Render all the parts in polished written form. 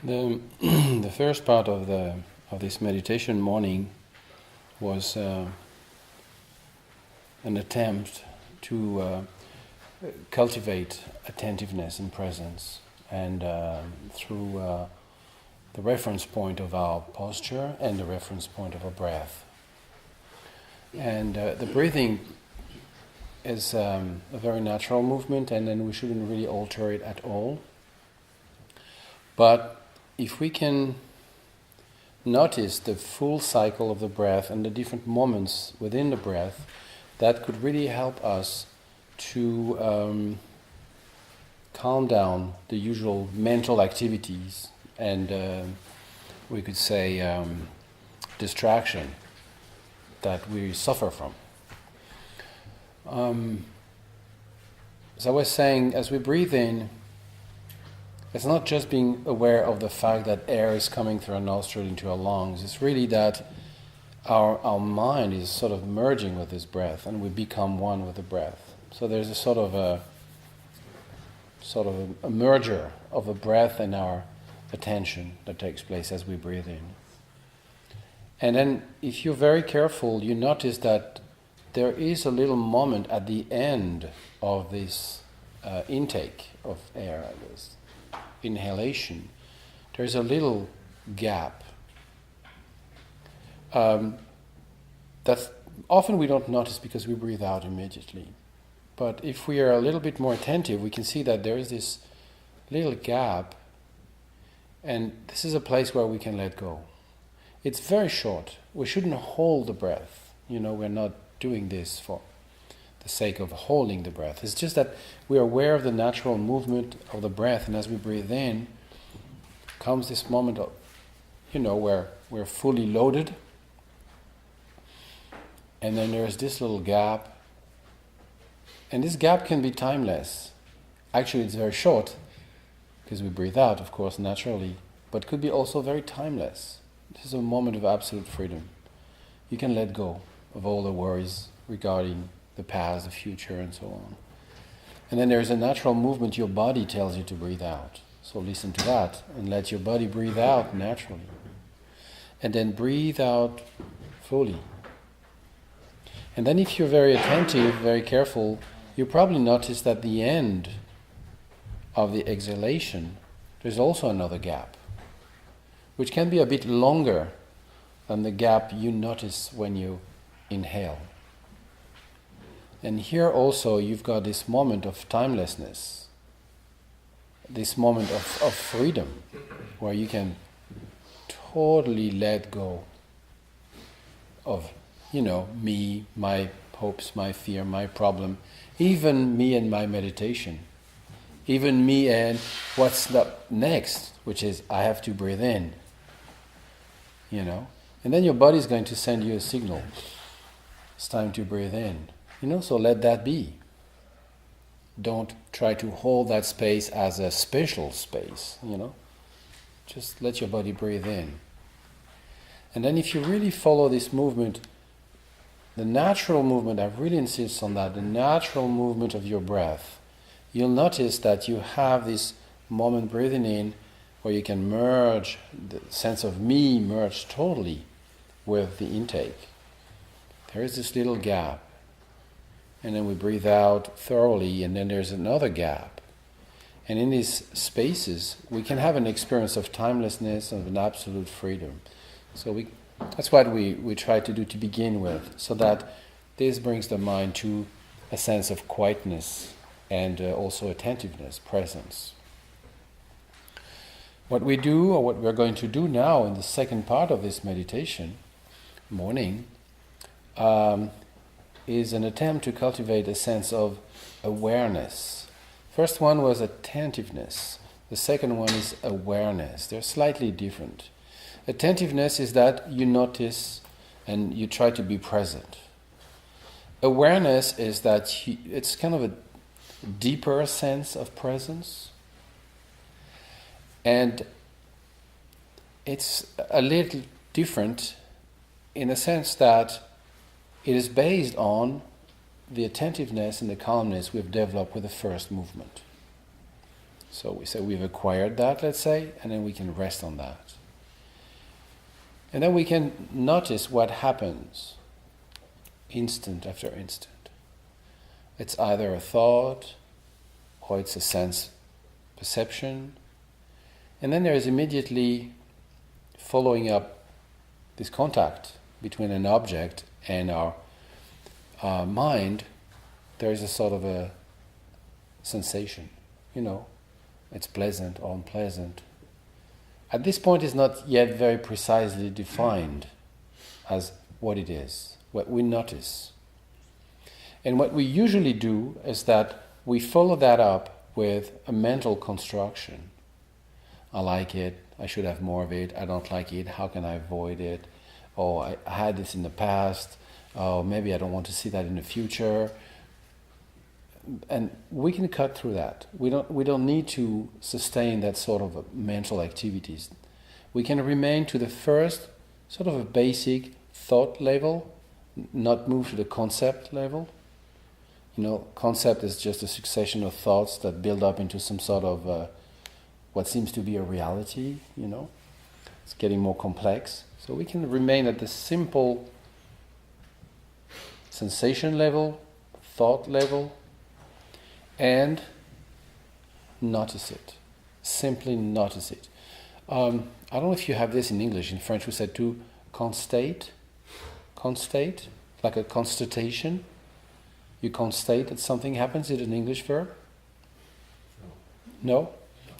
The the first part of this meditation morning was an attempt to cultivate attentiveness and presence, and through the reference point of our posture and the reference point of our breath. And the breathing is a very natural movement, and then we shouldn't really alter it at all. But if we can notice the full cycle of the breath and the different moments within the breath, that could really help us to calm down the usual mental activities and we could say distraction that we suffer from. As I was saying, as we breathe in, it's not just being aware of the fact that air is coming through our nostril into our lungs. It's really that our mind is sort of merging with this breath, and we become one with the breath. So there's a sort of a merger of the breath and our attention that takes place as we breathe in. And then, if you're very careful, you notice that there is a little moment at the end of this intake of air, this inhalation. There's a little gap. That's often we don't notice because we breathe out immediately. But if we are a little bit more attentive, we can see that there is this little gap, and this is a place where we can let go. It's very short. We shouldn't hold the breath. We're not doing this for the sake of holding the breath. It's just that we are aware of the natural movement of the breath, and as we breathe in, comes this moment of, where we're fully loaded, and then there's this little gap, and this gap can be timeless. Actually, it's very short, because we breathe out, of course, naturally, but could be also very timeless. This is a moment of absolute freedom. You can let go of all the worries regarding the past, the future, and so on. And then there's a natural movement your body tells you to breathe out. So listen to that and let your body breathe out naturally. And then breathe out fully. And then if you're very attentive, very careful, you probably notice that at the end of the exhalation, there's also another gap, which can be a bit longer than the gap you notice when you inhale. And here also you've got this moment of timelessness, this moment of freedom, where you can totally let go of, me, my hopes, my fear, my problem, even me and my meditation, even me and what's up next, which is I have to breathe in, And then your body's going to send you a signal. It's time to breathe in. So let that be. Don't try to hold that space as a special space, Just let your body breathe in. And then if you really follow this movement, the natural movement, I really insist on that, the natural movement of your breath, you'll notice that you have this moment breathing in where you can merge, the sense of me merge totally with the intake. There is this little gap. And then we breathe out thoroughly, and then there's another gap. And in these spaces, we can have an experience of timelessness and of an absolute freedom. So that's what we try to do to begin with, so that this brings the mind to a sense of quietness and also attentiveness, presence. What we do, or what we're going to do now in the second part of this meditation morning, is an attempt to cultivate a sense of awareness. First one was attentiveness. The second one is awareness. They're slightly different. Attentiveness is that you notice and you try to be present. Awareness is that it's kind of a deeper sense of presence. And it's a little different in the sense that it is based on the attentiveness and the calmness we've developed with the first movement. So we say we've acquired that, let's say, and then we can rest on that. And then we can notice what happens instant after instant. It's either a thought or it's a sense perception. And then there is immediately following up this contact between an object and our mind. There is a sort of a sensation, it's pleasant or unpleasant. At this point, it's not yet very precisely defined as what it is, what we notice. And what we usually do is that we follow that up with a mental construction. I like it, I should have more of it, I don't like it, how can I avoid it? Oh, I had this in the past, oh, maybe I don't want to see that in the future. And we can cut through that. We don't need to sustain that sort of mental activities. We can remain to the first sort of a basic thought level, not move to the concept level. Concept is just a succession of thoughts that build up into some sort of what seems to be a reality, It's getting more complex. So we can remain at the simple sensation level, thought level, and notice it. Simply notice it. I don't know if you have this in English. In French we said to constate, like a constatation. You constate that something happens. Is it an English verb? No?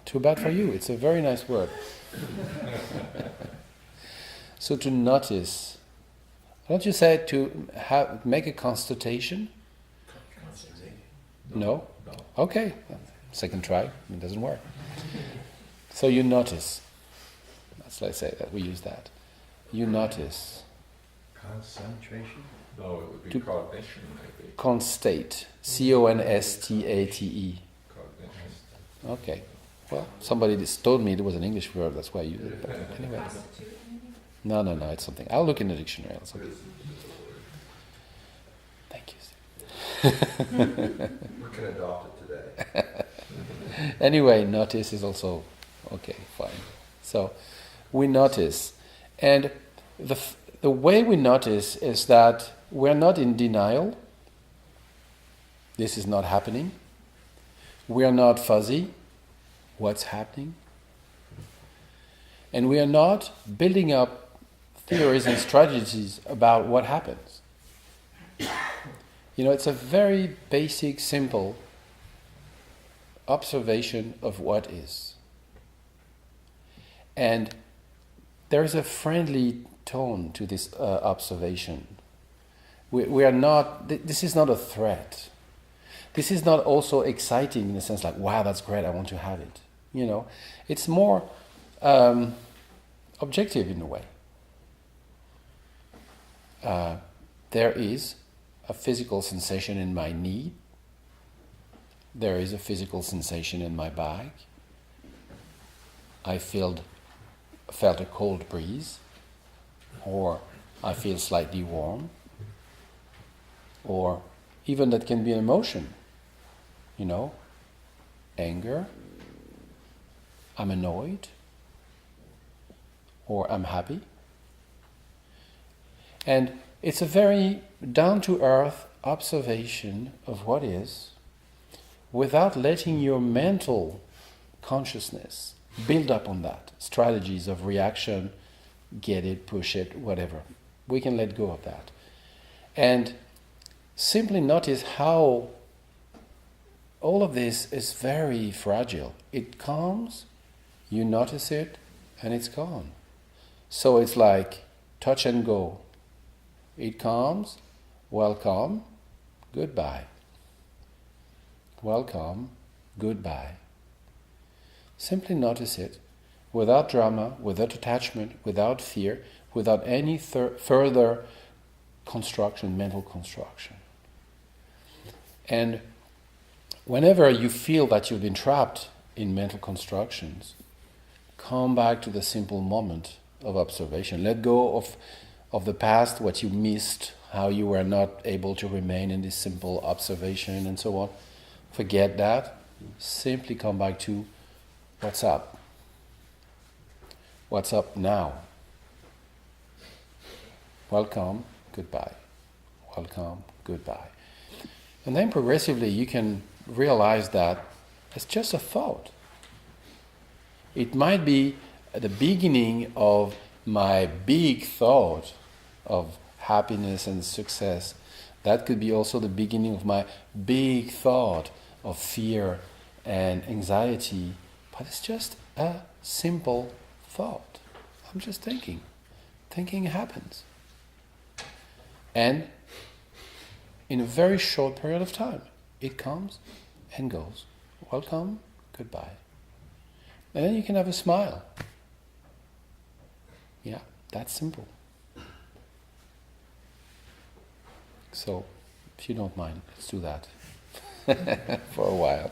Too bad for you. It's a very nice word. So to notice. Don't you say to make a constatation? No? Okay. Second try. It doesn't work. So you notice. Let's say that we use that. You notice. Concentration? No, it would be cognition, maybe. Constate. C-O-N-S-T-A-T-E. Cognition. Okay. Well, somebody just told me it was an English word, that's why I use it. But anyway. No, it's something. I'll look in the dictionary. Thank you. We can adopt it today. Anyway, notice is also okay, fine. So we notice. And the way we notice is that we're not in denial. This is not happening. We are not fuzzy. What's happening? And we are not building up theories and strategies about what happens. It's a very basic, simple observation of what is. And there is a friendly tone to this observation. We are not, this is not a threat. This is not also exciting in the sense like, wow, that's great, I want to have it. It's more objective in a way. There is a physical sensation in my knee. There is a physical sensation in my back. I felt a cold breeze, or I feel slightly warm, or even that can be an emotion. Anger. I'm annoyed, or I'm happy. And it's a very down-to-earth observation of what is, without letting your mental consciousness build up on that. Strategies of reaction, get it, push it, whatever. We can let go of that. And simply notice how all of this is very fragile. It comes, you notice it, and it's gone. So it's like touch and go. It comes, welcome, goodbye. Welcome, goodbye. Simply notice it, without drama, without attachment, without fear, without any further construction, mental construction. And whenever you feel that you've been trapped in mental constructions, come back to the simple moment of observation. Let go of the past, what you missed, how you were not able to remain in this simple observation and so on. Forget that. Simply come back to What's up? What's up now? Welcome, goodbye. Welcome, goodbye. And then progressively you can realize that it's just a thought. It might be at the beginning of my big thought of happiness and success. That could be also the beginning of my big thought of fear and anxiety. But it's just a simple thought. I'm just thinking. Thinking happens. And in a very short period of time, it comes and goes. Welcome, goodbye. And then you can have a smile. Yeah, that's simple. So, if you don't mind, let's do that for a while.